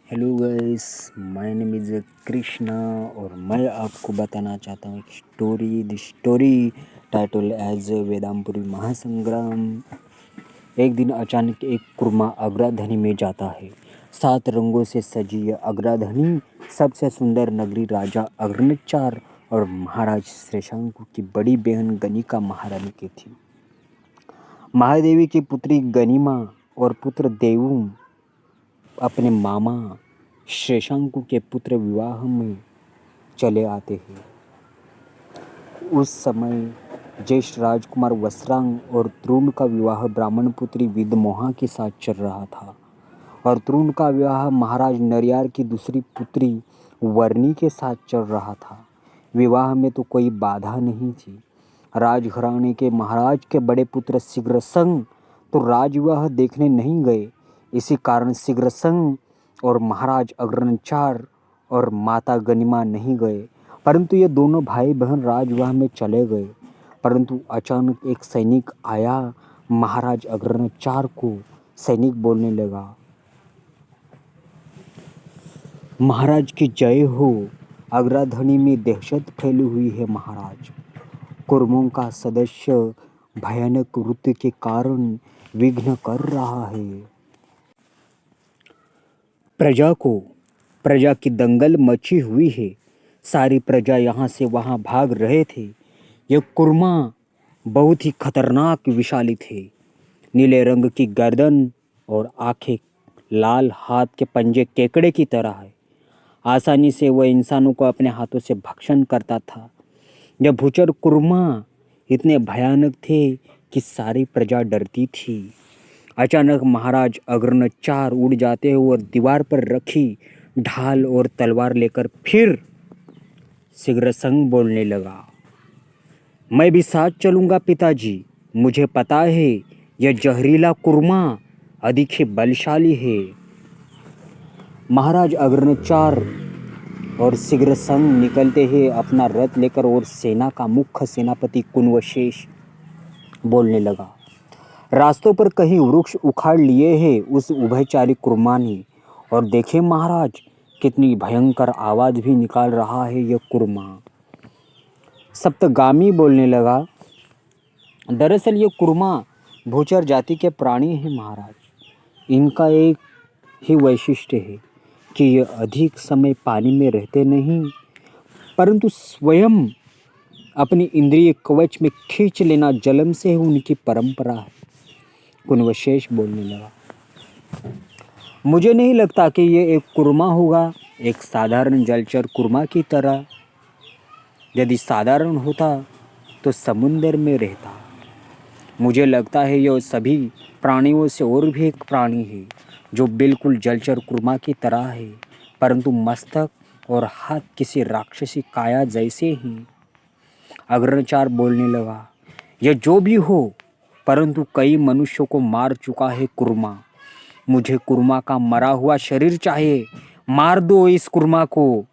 Hello guys, my name is Krishna और मैं आपको बताना चाहता हूँ एक story. The story title as Vedampuri Mahasangram. एक दिन अचानक एक कुर्मा अग्राधनी में जाता है। 7 रंगों से सजी यह अग्राधनी सबसे सुंदर नगरी राजा अग्रचार और महाराज श्रेशांकु की बड़ी बहन गनिका महारानी की थी। महादेवी की पुत्री गनिमा और पुत्र देवू अपने मामा श्रेशांकु के पुत्र विवाह में चले आते हैं। उस समय ज्येष्ठ राजकुमार वस्त्रांग और त्रुण का विवाह ब्राह्मण पुत्री विदमोहा के साथ चल रहा था और त्रुण का विवाह महाराज नरियार की दूसरी पुत्री वर्णी के साथ चल रहा था। विवाह में तो कोई बाधा नहीं थी। राजघराने के महाराज के बड़े पुत्र शीघ्रसंग तो राजविवाह देखने नहीं गए। इसी कारण शीघ्रसंग और महाराज अग्रचार और माता गनिमा नहीं गए, परंतु ये दोनों भाई बहन राजविवाह में चले गए। परंतु अचानक एक सैनिक आया। महाराज अग्रचार को सैनिक बोलने लगा, महाराज की जय हो। अग्राधनी में दहशत फैली हुई है महाराज। कुर्मों का सदस्य भयानक वृत्ति के कारण विघ्न कर रहा है। प्रजा की दंगल मची हुई है। सारी प्रजा यहाँ से वहाँ भाग रहे थे। ये कुर्मा बहुत ही खतरनाक विशाली थे। नीले रंग की गर्दन और आंखें, लाल हाथ के पंजे केकड़े की तरह है। आसानी से वह इंसानों को अपने हाथों से भक्षण करता था। यह भूचर कुर्मा इतने भयानक थे कि सारी प्रजा डरती थी। अचानक महाराज अग्रचार उड़ जाते और दीवार पर रखी ढाल और तलवार लेकर फिर शीघ्रसंग बोलने लगा, मैं भी साथ चलूंगा पिताजी। मुझे पता है यह जहरीला कुर्मा अधिक ही बलशाली है। महाराज अग्रचार और शीघ्रसंग निकलते हैं अपना रथ लेकर और सेना का मुख्य सेनापति कुंवशेष बोलने लगा, रास्तों पर कहीं वृक्ष उखाड़ लिए हैं उस उभयचारी कुर्मा ने। और देखें महाराज, कितनी भयंकर आवाज़ भी निकाल रहा है यह कुर्मा। सप्तगामी बोलने लगा, दरअसल ये कुर्मा भूचर जाति के प्राणी हैं महाराज। इनका एक ही वैशिष्ट्य है कि ये अधिक समय पानी में रहते नहीं, परंतु स्वयं अपनी इंद्रिय कवच में खींच लेना जलम से उनकी परंपरा है। कुंवशेष बोलने लगा, मुझे नहीं लगता कि ये एक कुर्मा होगा, एक साधारण जलचर कुर्मा की तरह। यदि साधारण होता तो समुद्र में रहता। मुझे लगता है यह सभी प्राणियों से और भी एक प्राणी है जो बिल्कुल जलचर कुर्मा की तरह है, परंतु मस्तक और हाथ किसी राक्षसी काया जैसे ही। अग्रचार बोलने लगा, यह जो भी हो, परंतु कई मनुष्यों को मार चुका है कुर्मा। मुझे कुर्मा का मरा हुआ शरीर चाहिए। मार दो इस कुर्मा को।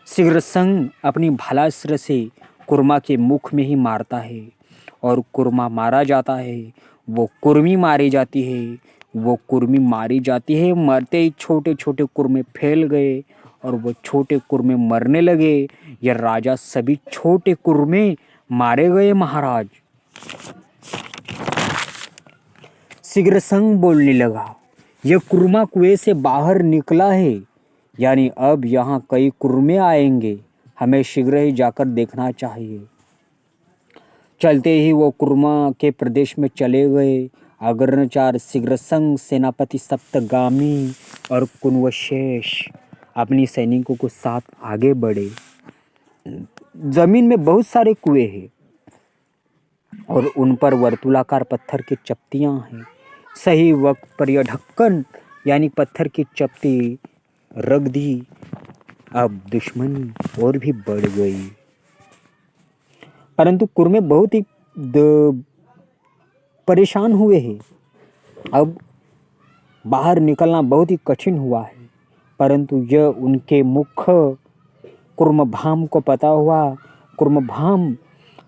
शीघ्रसंग अपनी भालास्त्र से कुर्मा के मुख में ही मारता है और कुर्मा मारा जाता है। वो कुर्मी मारी जाती है। वो कुर्मी मारी जाती है। मरते ही छोटे छोटे कुर्मे फैल गए और वो छोटे कुर्मे मरने लगे। यह राजा सभी छोटे कुर्मे मारे गए महाराज। शीघ्रसंग बोलने लगा, यह कुर्मा कुएं से बाहर निकला है, यानी अब यहाँ कई कुर्मे आएंगे। हमें शीघ्र ही जाकर देखना चाहिए। चलते ही वो कुर्मा के प्रदेश में चले गए। अग्रचार, शीघ्रसंग, सेनापति सप्तगामी और कुंवशेष अपनी सैनिकों को साथ आगे बढ़े। जमीन में बहुत सारे कुएं हैं और उन पर वर्तुलाकार पत्थर की चपटियां हैं। सही वक्त पर यह ढक्कन यानी पत्थर की चपटी रख दी। अब दुश्मनी और भी बढ़ गई, परंतु कुर्मे बहुत ही परेशान हुए हैं। अब बाहर निकलना बहुत ही कठिन हुआ है, परंतु यह उनके मुख्य कुर्मभाम को पता हुआ। कुर्मभाम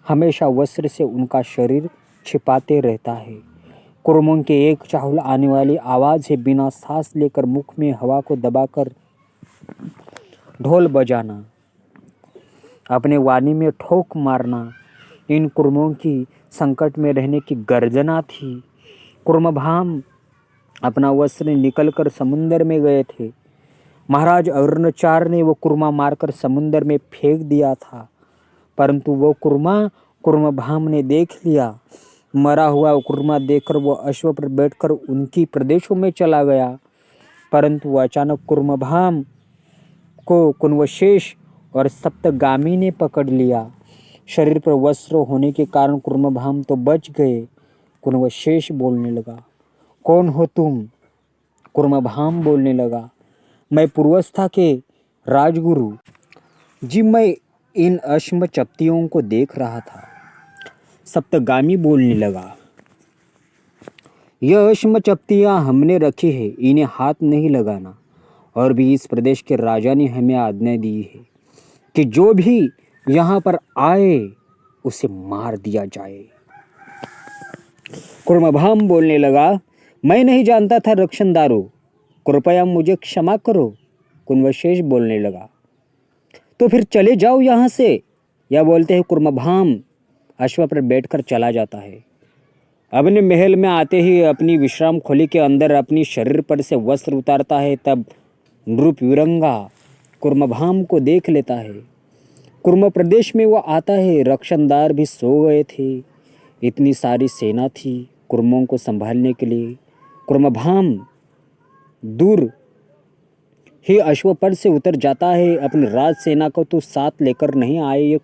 हमेशा वस्त्र से उनका शरीर छिपाते रहता है। कुर्मों के एक चाहुल आने वाली आवाज़ से बिना सांस लेकर मुख में हवा को दबाकर ढोल बजाना, अपने वाणी में ठोक मारना इन कुर्मों की संकट में रहने की गर्जना थी। कुर्मभाम अपना वस्त्र निकल कर समुंदर में गए थे। महाराज अर्णचार ने वो कुर्मा मारकर समुंदर में फेंक दिया था, परंतु वो कुर्मभाम ने देख लिया। मरा हुआ कुर्मा देखकर वो अश्व पर बैठकर उनकी प्रदेशों में चला गया, परंतु अचानक कुर्मभाम को कुनवशेष और सप्तगामी ने पकड़ लिया। शरीर पर वस्त्र होने के कारण कुर्मभाम तो बच गए। कुनवशेष बोलने लगा, कौन हो तुम? कुर्मभाम बोलने लगा, मैं पूर्वस्था के राजगुरु जी, मैं इन अश्म चप्तियों को देख रहा था। सप्तगामी बोलने लगा, यह अश्म चप्तियाँ हमने रखी है, इन्हें हाथ नहीं लगाना, और भी इस प्रदेश के राजा ने हमें आज्ञा दी है कि जो भी यहाँ पर आए उसे मार दिया जाए। कुर्मभाम बोलने लगा, मैं नहीं जानता था रक्षणदारो, कृपया मुझे क्षमा करो। कुनवशेष बोलने लगा, तो फिर चले जाओ यहाँ से। यह बोलते हैं कुर्मभाम अश्व पर बैठकर चला जाता है। अपने महल में आते ही अपनी विश्राम खोली के अंदर अपनी शरीर पर से वस्त्र उतारता है। तब नृप विरंगा कुर्मभाम को देख लेता है। कुर्म प्रदेश में वो आता है। रक्षणदार भी सो गए थे। इतनी सारी सेना थी कुर्मों को संभालने के लिए। कुर्मभाम दूर ही अश्व पर से उतर जाता है। अपनी राज सेना को तो साथ लेकर नहीं आए ये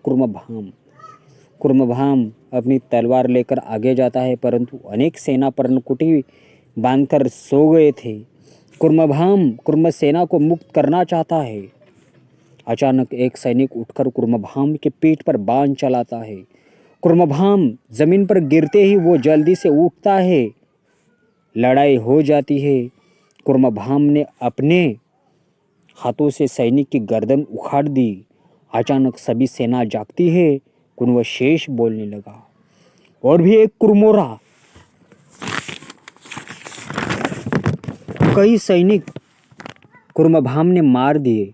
कुर्मभाम अपनी तलवार लेकर आगे जाता है, परंतु अनेक सेना पर्णकुटी बांधकर सो गए थे। कुर्मभाम कुर्म सेना को मुक्त करना चाहता है। अचानक एक सैनिक उठकर कुर्मभाम के पीठ पर बाण चलाता है। कुर्मभाम जमीन पर गिरते ही वो जल्दी से उठता है। लड़ाई हो जाती है। कुर्मभाम ने अपने हाथों से सैनिक की गर्दन उखाड़ दी। अचानक सभी सेना जागती है। कुनवशेष बोलने लगा, और भी एक कुरमोरा। कई सैनिक कुर्मभाम ने मार दिए,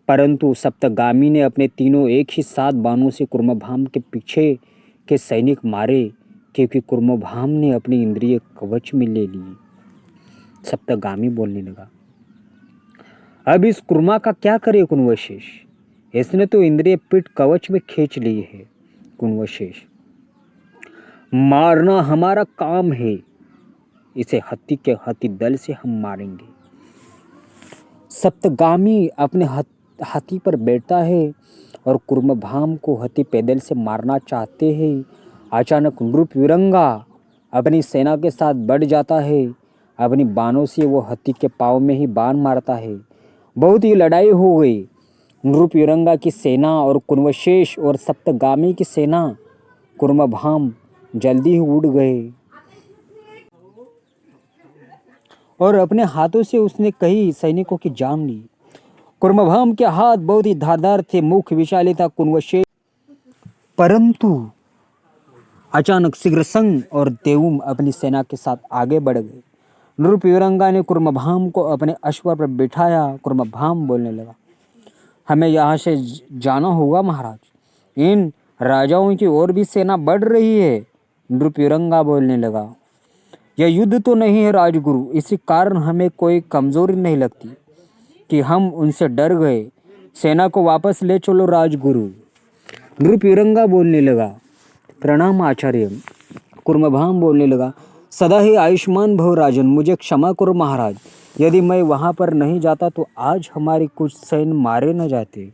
परंतु सप्तगामी ने अपने तीनों एक ही साथ बाणों से कुर्मभाम के पीछे के सैनिक मारे, क्योंकि कुर्मभाम ने अपनी इंद्रिय कवच में ले ली। सप्तगामी बोलने लगा, अब इस कुर्मा का क्या करे कुनवशेष? इसने तो इंद्रिय पीठ कवच में खींच ली है। कुनवशेष, मारना हमारा काम है, इसे हत्ती के हत्ती दल से हम मारेंगे। सप्तगामी अपने हाथी पर बैठता है और कुर्मभाम को हत्ती पैदल से मारना चाहते हैं। अचानक नृप विरंगा अपनी सेना के साथ बढ़ जाता है। अपनी बाणों से वो हत्ती के पाँव में ही बाण मारता है। बहुत ही लड़ाई हो गई। नृप विरंगा की सेना और कुनवशेष और सप्तगामी की सेना कुर्मभाम जल्दी ही उड़ गए, और अपने हाथों से उसने कई सैनिकों की जान ली। कुर्मभाम के हाथ बहुत ही धारदार थे, मुख विशाली था। कुनवशेष परंतु अचानक शीघ्रसंग और देवुम अपनी सेना के साथ आगे बढ़ गए। नृप विरंगा ने कुर्मभाम को अपने अश्व पर बिठाया। कुर्मभाम बोलने लगा, हमें यहाँ से जाना होगा महाराज। इन राजाओं की और भी सेना बढ़ रही है। नृप विरंगा बोलने लगा, यह युद्ध तो नहीं है राजगुरु, इसी कारण हमें कोई कमजोरी नहीं लगती कि हम उनसे डर गए। सेना को वापस ले चलो राजगुरु। नृप विरंगा बोलने लगा, प्रणाम आचार्य। कुर्मभाम बोलने लगा, सदा ही आयुष्मान भव राजन, मुझे क्षमा करो महाराज। यदि मैं वहाँ पर नहीं जाता तो आज हमारे कुछ सैन्य मारे न जाते।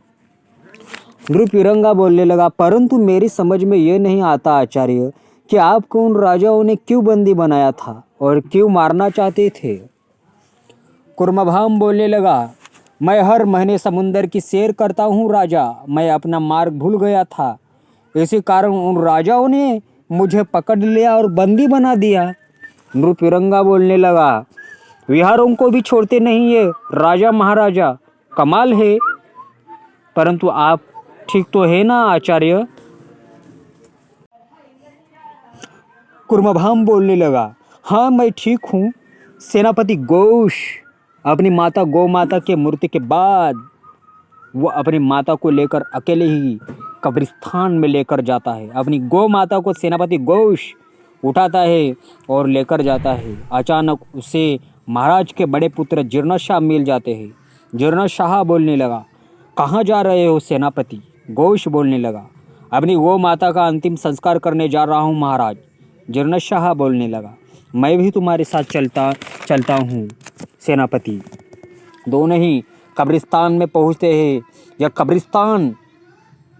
नृप विरंगा बोलने लगा, परंतु मेरी समझ में यह नहीं आता आचार्य कि आपको उन राजाओं ने क्यों बंदी बनाया था और क्यों मारना चाहते थे। कुर्मभाम बोलने लगा, मैं हर महीने समुंदर की सैर करता हूँ राजा। मैं अपना मार्ग भूल गया था, इसी कारण उन राजाओं ने मुझे पकड़ लिया और बंदी बना दिया। नृप विरंगा बोलने लगा, विहारों को भी छोड़ते नहीं ये राजा महाराजा, कमाल है। परंतु आप ठीक तो है ना आचार्य? कुर्मभाम बोलने लगा, हाँ मैं ठीक हूँ। सेनापति घोष अपनी माता गौ माता के मृत्यु के बाद वो अपनी माता को लेकर अकेले ही कब्रिस्तान में लेकर जाता है। अपनी गौ माता को सेनापति घोष उठाता है और लेकर जाता है। अचानक उसे महाराज के बड़े पुत्र जीर्णशाह मिल जाते हैं। जीर्णशाह बोलने लगा, कहाँ जा रहे हो सेनापति? घोष बोलने लगा, अपनी गौ माता का अंतिम संस्कार करने जा रहा हूँ महाराज। जीर्णशाह बोलने लगा, मैं भी तुम्हारे साथ चलता हूँ सेनापति। दोनों ही कब्रिस्तान में पहुँचते हैं। यह कब्रिस्तान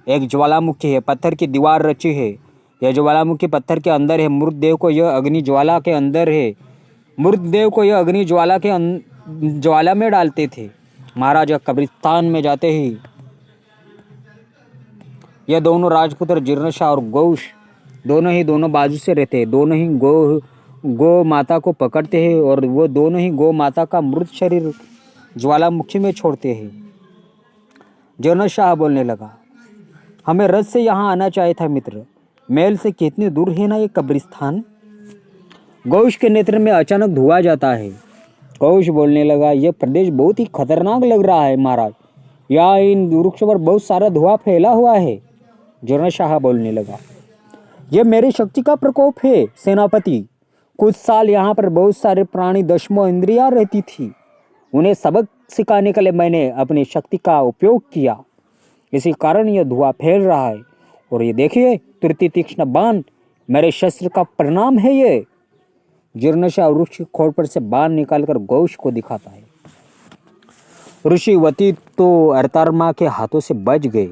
एक ज्वालामुखी है, पत्थर की दीवार रची है। यह ज्वालामुखी पत्थर के अंदर है। मृतदेव को यह अग्नि ज्वाला के अंदर है। मृतदेव को यह अग्नि ज्वाला के ज्वाला में डालते थे। महाराज कब्रिस्तान में जाते ही यह दोनों राजपुत्र जीर्णशाह और घोष दोनों बाजू से रहते हैं। दोनों ही गौ माता को पकड़ते हैं और वो दोनों ही गौ माता का मृत शरीर ज्वालामुखी में छोड़ते हैं। जीर्णशाह बोलने लगा, हमें रथ से यहाँ आना चाहिए था मित्र। महल से कितनी दूर है ना ये कब्रिस्तान? घोष के नेत्र में अचानक धुआं जाता है। घोष बोलने लगा, यह प्रदेश बहुत ही खतरनाक लग रहा है महाराज। यहाँ इन वृक्षों पर बहुत सारा धुआं फैला हुआ है। जीर्णशाह बोलने लगा, यह मेरी शक्ति का प्रकोप है सेनापति। कुछ साल यहाँ पर बहुत सारे प्राणी दशमों इंद्रियां रहती थी। उन्हें सबक सिखाने के लिए मैंने अपनी शक्ति का उपयोग किया। इसी कारण यह धुआं फैल रहा है। और ये देखिए, तुरती तीक्ष्ण बाण मेरे शस्त्र का परिणाम है ये। जीर्णशाह वृक्ष की खोर पर से बाण निकालकर घोष को दिखाता है। ऋषिवती तो अरतारमा के हाथों से बच गए।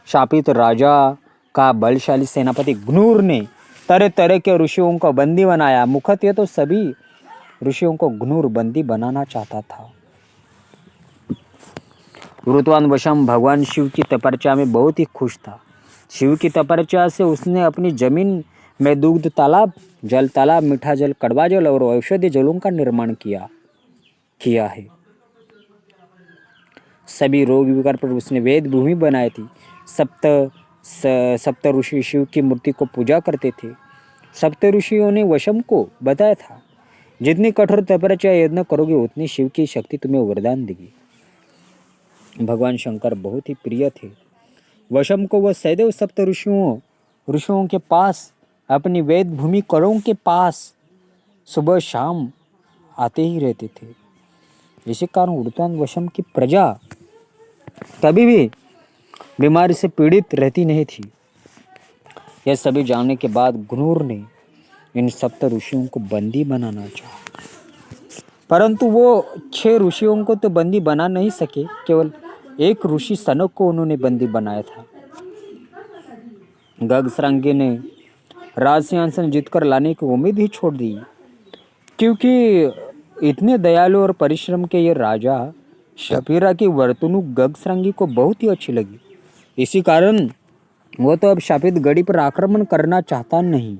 शापित राजा का बलशाली सेनापति घ्नूर ने तरह तरह के ऋषियों को बंदी बनाया। मुख्यतः तो सभी ऋषियों को घ्नूर बंदी बनाना चाहता था। ऋतवान वशम भगवान शिव की तपस्या में बहुत ही खुश था। शिव की तपस्या से उसने अपनी जमीन में दुग्ध तालाब, जल तालाब, मीठा जल, कड़वा जल और औषधि जलों का निर्माण किया है। सभी रोग विकार पर उसने वेद भूमि बनाई थी। सप्त ऋषि शिव की मूर्ति को पूजा करते थे। सप्त ऋषियों ने वशम को बताया था, जितनी कठोर तपस्या यत्न करोगे उतनी शिव की शक्ति तुम्हें वरदान देगी। भगवान शंकर बहुत ही प्रिय थे वशम को। वह सदैव सप्त ऋषियों के पास, अपनी वेद भूमि करों के पास सुबह शाम आते ही रहते थे। इसी कारण ऊर्ध्वान वशम की प्रजा कभी भी बीमारी से पीड़ित रहती नहीं थी। यह सभी जानने के बाद घ्नूर ने इन सप्त ऋषियों को बंदी बनाना चाहा, परंतु वो 6 ऋषियों को तो बंदी बना नहीं सके। केवल एक ऋषि सनक को उन्होंने बंदी बनाया था। गगसरांगी ने राज सिंहासन जीतकर लाने की उम्मीद ही छोड़ दी, क्योंकि इतने दयालु और परिश्रम के ये राजा शपीरा की वर्तणूक गगसरांगी को बहुत ही अच्छी लगी। इसी कारण वो तो अब शापित गढ़ी पर आक्रमण करना चाहता नहीं।